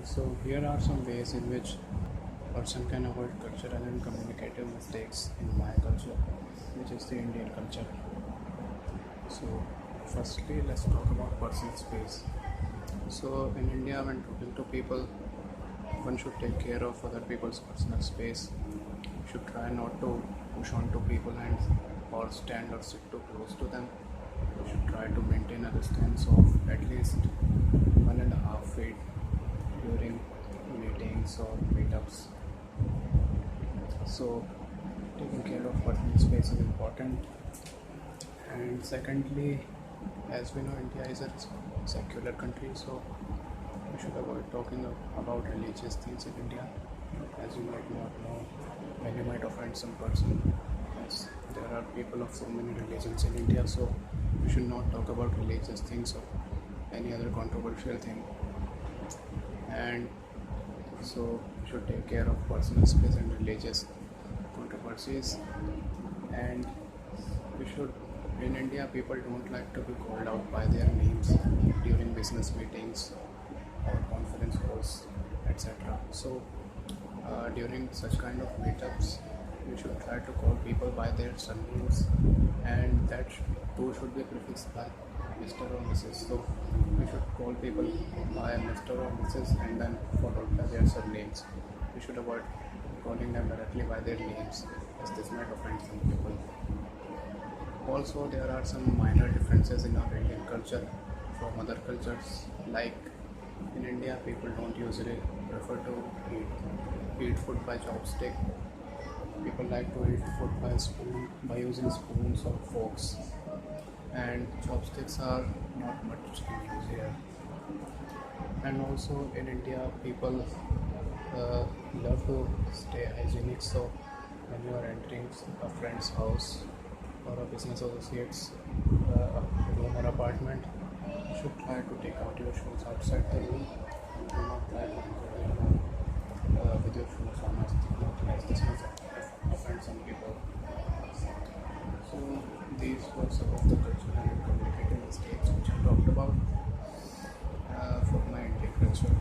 So here are some ways in which person can avoid cultural and communicative mistakes in my culture, which is the Indian culture. So firstly, let's talk about personal space. So in India, when talking to people, one should take care of other people's personal space. You should try not to push on to people and or stand or sit too close to them. You should try to maintain a distance of at least 1.5 feet during meetings or meetups. So taking care of personal space is important. And secondly, as we know, India is a secular country, so we should avoid talking about religious things in India, as you might not know, and you might offend some person, as there are people of so many religions in India, so we should not talk about religious things or any other controversial thing. And so we should take care of personal space and religious controversies. And we should, in India, people don't like to be called out by their names during business meetings or conference calls, etc. So during such kind of meetups, we should try to call people by their surnames, and that too should be prefixed by Mr. or Mrs. So we should call people by Mr. or Mrs. and then followed by their surnames. We should avoid calling them directly by their names, as this might offend some people. Also, there are some minor differences in our Indian culture from other cultures. Like in India, people don't usually prefer to eat food by chopstick. People like to eat food by spoon, by using spoons or forks, and chopsticks are not much in use here. And also in India, people love to stay hygienic. So when you are entering a friend's house or a business associate's room or apartment, you should try to take out your shoes outside the room. Do not try to enter the room with your shoes on, as this might offend some people. So these were some of the cultural and communicative mistakes which I talked about for my Indian culture.